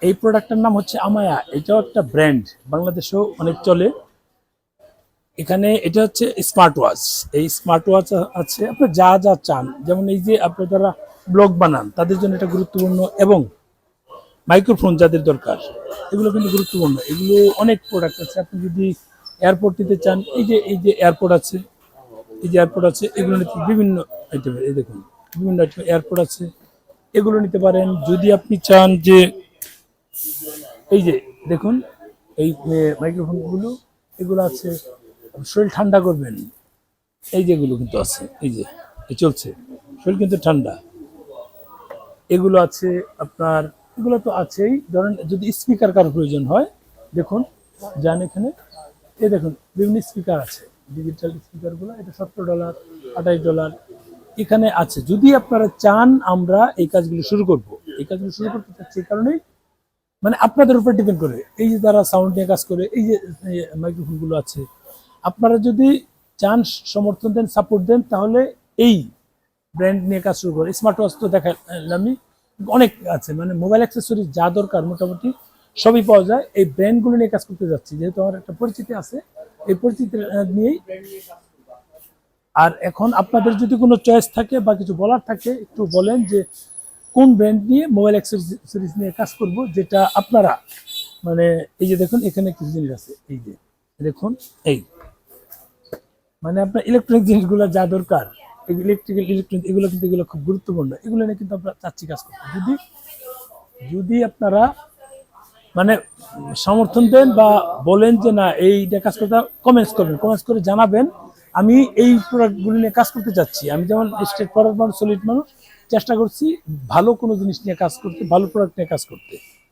এই প্রোডাক্টটার নাম হচ্ছে আমায়া। এটাও একটা ব্র্যান্ড, বাংলাদেশেও অনেক চলে। এখানে এটা হচ্ছে স্মার্ট ওয়াচ। এই স্মার্ট ওয়াচ আছে আপনার যা যা চান, যেমন এই যে আপনার যারা ব্লগ বানান তাদের জন্য এটা গুরুত্বপূর্ণ, এবং মাইক্রোফোন যাদের দরকার এগুলো কিন্তু গুরুত্বপূর্ণ। এগুলো অনেক প্রোডাক্ট আছে। আপনি যদি এয়ারপোর্ট নিতে চান, এই যে এয়ারপোর্ট আছে, এই যে এয়ারপোর্ট আছে, এগুলো নিতে বিভিন্ন আইটেমের, এই দেখুন বিভিন্ন আইটেম এয়ারপোর্ট আছে, এগুলো নিতে পারেন। যদি আপনি চান যে এই যে দেখুন এই মাইক্রোফোনগুলো, এগুলো আছে শরীর ঠান্ডা করবেন, এই যেগুলো কিন্তু আছে, এই যে এই চলছে, শরীর কিন্তু ঠান্ডা, এগুলো আছে আপনার। এগুলো তো আছেই। ধরেন যদি স্পিকার কারো প্রয়োজন হয়, দেখুন যান এখানে, এই দেখুন বিভিন্ন স্পিকার আছে, ডিজিটাল স্পিকারগুলো, এটা $70, $28 এখানে আছে। যদি আপনারা চান আমরা এই কাজগুলো শুরু করব, এই কাজগুলো শুরু করতে চাচ্ছি এই কারণেই, মানে আপনাদের উপর ডিপেন্ড করে। এই যে যারা সাউন্ড নিয়ে কাজ করে, এই যে মাইক্রোফোনগুলো আছে, আপনারা যদি চান, সমর্থন দেন, সাপোর্ট দেন, তাহলে এই ব্র্যান্ড নিয়ে কাজ শুরু করে। স্মার্ট ওয়াচ তো দেখালামই, অনেক আছে, মানে মোবাইল অ্যাক্সেসরি যা দরকার মোটামুটি সবই পাওয়া যায়। এই ব্র্যান্ডগুলো নিয়ে কাজ করতে যাচ্ছি, যেহেতু আমার একটা পরিচিতি আছে, এই পরিচিতি নিয়েই। আর এখন আপনাদের যদি কোনো চয়েস থাকে বা কিছু বলার থাকে, একটু বলেন যে কোন ব্র্যান্ড নিয়ে মোবাইল অ্যাক্সেসরিজ নিয়ে কাজ করব, যেটা আপনারা মানে। এই যে দেখুন এখানে কিছু জিনিস আছে, এই যে দেখুন, এই মানে আপনার ইলেকট্রনিক জিনিসগুলো যা দরকার, ইলেকট্রনিক এগুলো কিন্তু এগুলো খুব গুরুত্বপূর্ণ। এগুলো নিয়ে কিন্তু আমরা চাচ্ছি কাজ করতে। যদি যদি আপনারা মানে সমর্থন দেন বা বলেন যে না এইটা কাজ করতে, কমেন্টস করবেন, কমেন্টস করে জানাবেন আমি এই প্রোডাক্টগুলো নিয়ে কাজ করতে চাচ্ছি। আমি যেমন স্ট্রেট ফরওয়ার্ড মানুষ, সলিড মানুষ, চেষ্টা করছি ভালো কোনো জিনিস নিয়ে কাজ করতে, ভালো প্রোডাক্ট নিয়ে কাজ করতে।